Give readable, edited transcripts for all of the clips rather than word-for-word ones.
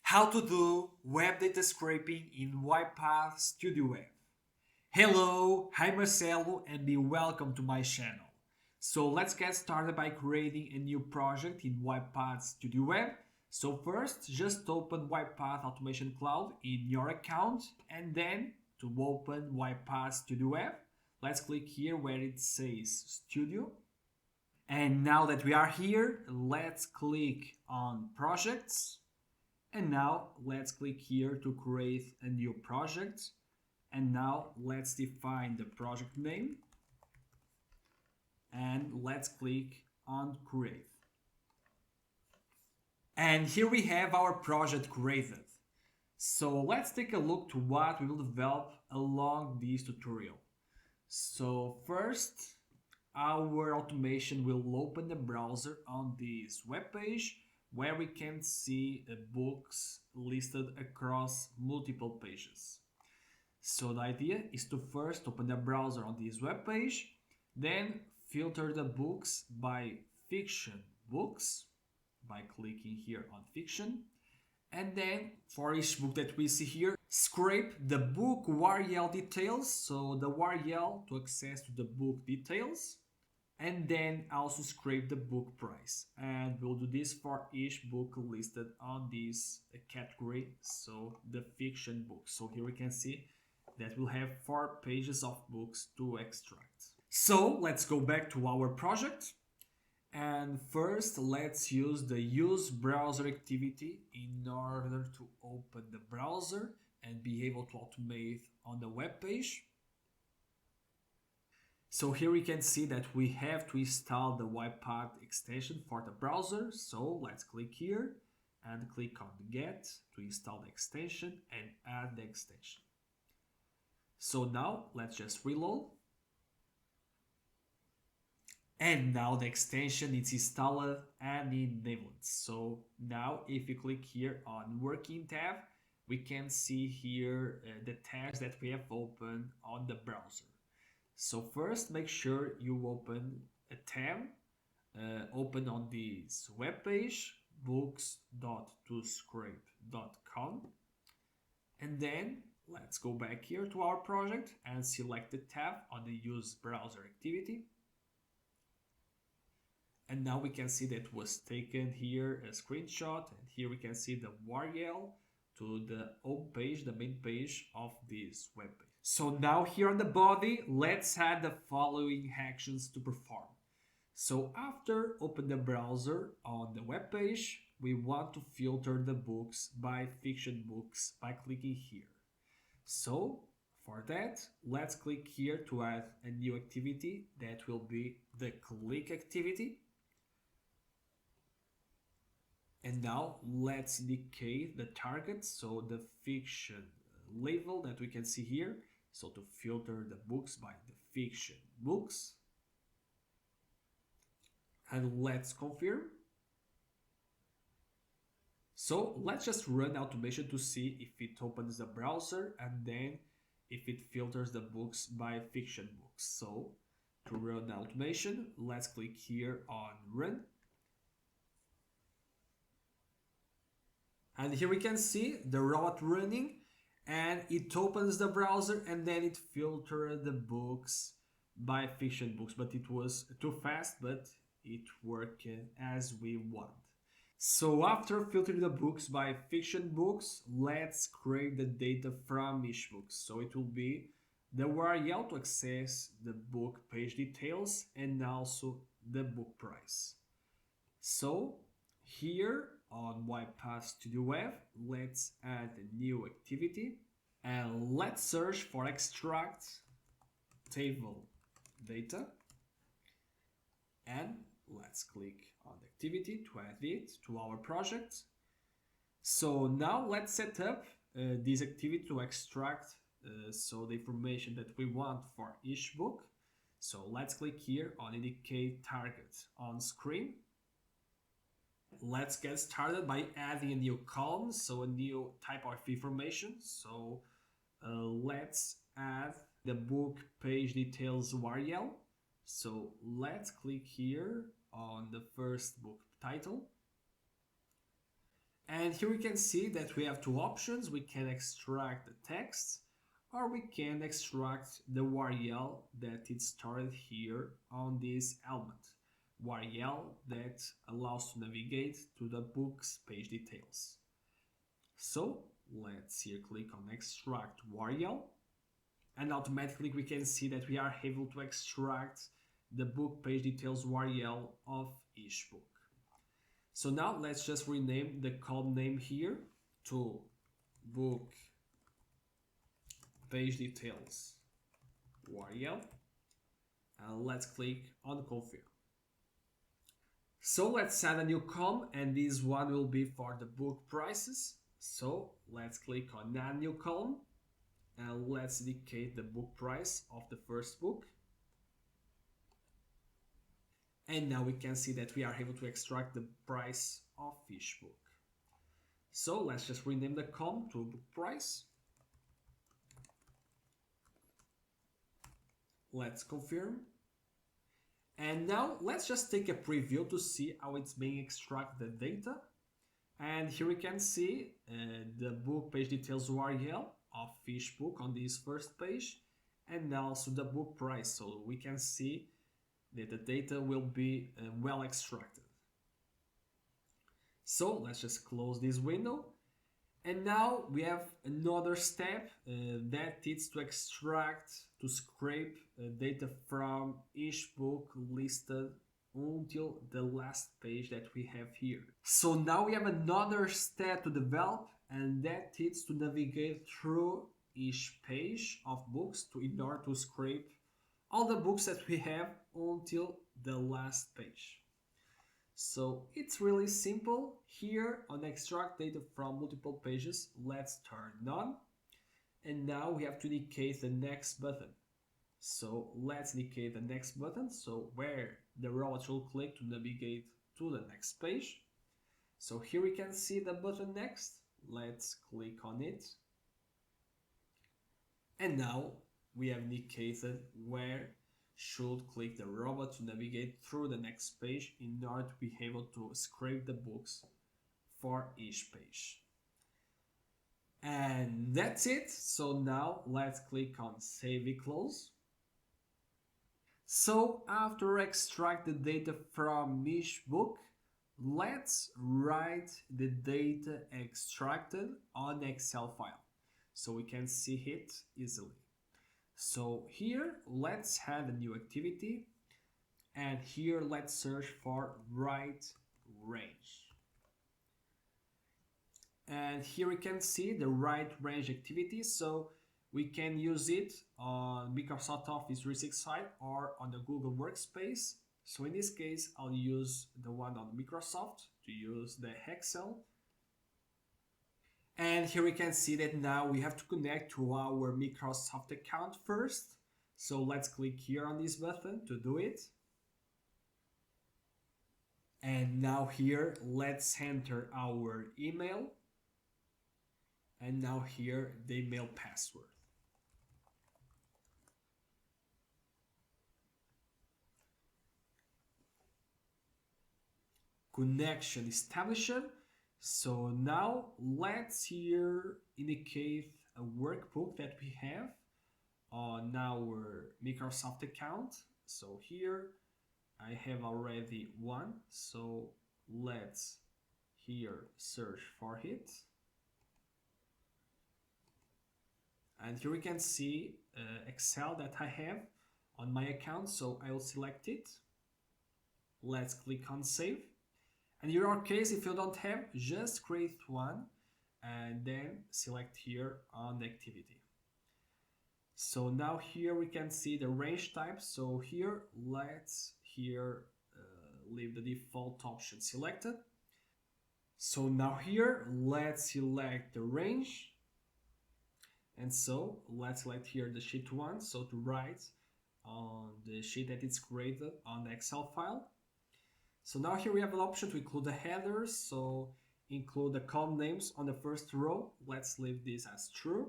How to do web data scraping in UiPath Studio Web. Hello, I'm Marcelo and be welcome to my channel. So let's get started by creating a new project in UiPath Studio Web. So first, just open UiPath Automation Cloud in your account, and then to open UiPath Studio Web, let's click here where it says Studio. And now that we are here, let's click on Projects. And now let's click here to create a new project. And now let's define the project name. And let's click on Create. And here we have our project created. So let's take a look to what we will develop along this tutorial. So first, our automation will open the browser on this web page where we can see books listed across multiple pages. So the idea is to first open the browser on this web page, then filter the books by fiction books by clicking here on fiction, and then for each book that we see here, scrape the book URL details, so the URL to access to the book details, and then also scrape the book price. And we'll do this for each book listed on this category, so the fiction books. So here we can see that we'll have 4 pages of books to extract. So let's go back to our project. And first, let's use the use browser activity in order to open the browser and be able to automate on the web page. So here we can see that we have to install the UiPath extension for the browser. So let's click here and click on Get to install the extension and add the extension. So now let's just reload. And now the extension is installed and enabled. So now if you click here on Working tab, we can see here the tabs that we have opened on the browser. So first, make sure you open a tab, open on this web page, books.toscrape.com, and then let's go back here to our project and select the tab on the use browser activity. And now we can see that was taken here a screenshot, and here we can see the URL to the home page, the main page of this web page. So now here on the body, let's add the following actions to perform. So after open the browser on the web page, we want to filter the books by fiction books by clicking here. So for that, let's click here to add a new activity that will be the click activity. And now let's indicate the target, so the fiction label that we can see here. So to filter the books by the fiction books. And let's confirm. So let's just run automation to see if it opens the browser and then if it filters the books by fiction books. So to run automation, let's click here on run. And here we can see the robot running, and it opens the browser and then it filtered the books by fiction books, but it was too fast, but it worked as we want. So after filtering the books by fiction books, let's create the data from each book. So it will be the URL to access the book page details and also the book price. So here on UiPath Studio Web, let's add a new activity and let's search for extract table data, and let's click on the activity to add it to our project. So now let's set up this activity to extract so the information that we want for each book. So let's click here on indicate target on screen. Let's get started by adding a new column, so a new type of information. So let's add the book page details URL. So let's click here on the first book title. And here we can see that we have two options. We can extract the text or we can extract the URL that is stored here on this element. URL that allows to navigate to the book's page details. So let's here click on extract URL, and automatically we can see that we are able to extract the book page details URL of each book. So now let's just rename the column name here to book page details URL, and let's click on confirm. So let's add a new column, and this one will be for the book prices. So let's click on add new column, and let's indicate the book price of the first book. And now we can see that we are able to extract the price of each book. So let's just rename the column to book price. Let's confirm. And now let's just take a preview to see how it's being extracted data. And here we can see the book page details URL of each book on this first page, and also the book price. So we can see that the data will be well extracted. So let's just close this window. And now we have another step that is to extract, to scrape data from each book listed until the last page that we have here. So now we have another step to develop, and that is to navigate through each page of books in order to scrape all the books that we have until the last page. So it's really simple. Here on extract data from multiple pages, let's turn on. And now we have to indicate the next button. So let's indicate the next button, so where the robot will click to navigate to the next page. So here we can see the button next. Let's click on it. And now we have indicated where should click the robot to navigate through the next page in order to be able to scrape the books for each page. And that's it. So now let's click on Save and Close. So after extract the data from each book, let's write the data extracted on Excel file so we can see it easily. So here let's add a new activity, and here let's search for right range. And here we can see the right range activity, so we can use it on Microsoft Office 365 or on the Google Workspace. So in this case, I'll use the one on Microsoft to use the Excel. And here we can see that now we have to connect to our Microsoft account first. So let's click here on this button to do it. And now here, let's enter our email. And now here, the email password. Connection established. So now let's here indicate a workbook that we have on our Microsoft account. So here I have already one. So let's here search for it. And here we can see Excel that I have on my account. So I will select it. Let's click on Save. And in your case, if you don't have, just create one and then select here on the activity. So now here we can see the range type. So here, let's here leave the default option selected. So now here, let's select the range. And so let's select here the sheet 1. So to write on the sheet that is created on the Excel file. So now here we have an option to include the headers, so include the column names on the first row. Let's leave this as true.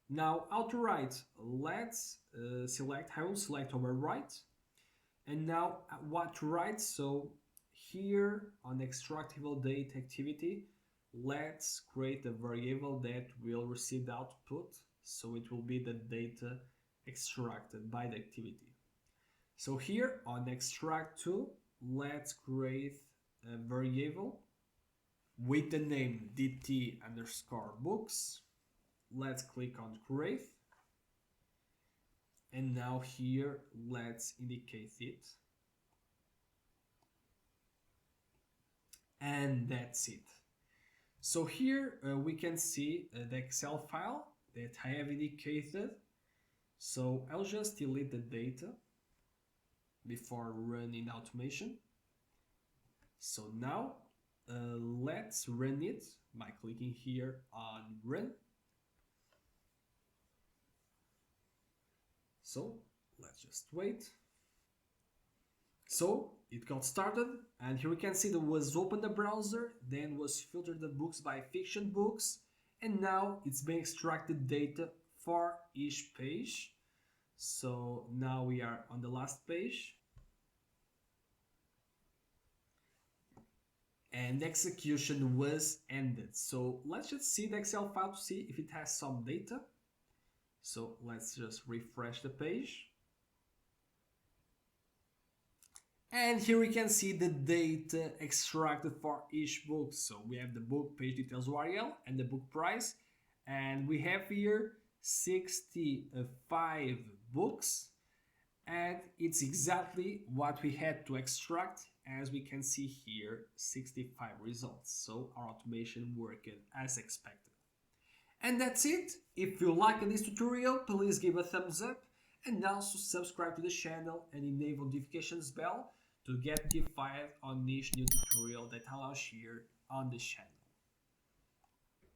Now how to write, let's I will select over right. And now what to write, so here on extractable data activity, let's create a variable that will receive the output. So it will be the data extracted by the activity. So here on extract tool, let's create a variable with the name dt underscore books. Let's click on create. And now here, let's indicate it. And that's it. So here we can see the Excel file that I have indicated. So I'll just delete the data before running the automation. So now let's run it by clicking here on run. So let's just wait. So it got started, and here we can see that was open the browser, then was filtered the books by fiction books, and now it's being extracted data for each page. So now we are on the last page. And the execution was ended. So let's just see the Excel file to see if it has some data. So let's just refresh the page. And here we can see the data extracted for each book. So we have the book page details URL and the book price. And we have here 65 books. And it's exactly what we had to extract. As we can see here, 65 results. So our automation worked as expected. And that's it. If you liked this tutorial, please give a thumbs up and also subscribe to the channel and enable notifications bell to get notified on each new tutorial that I'll share on the channel.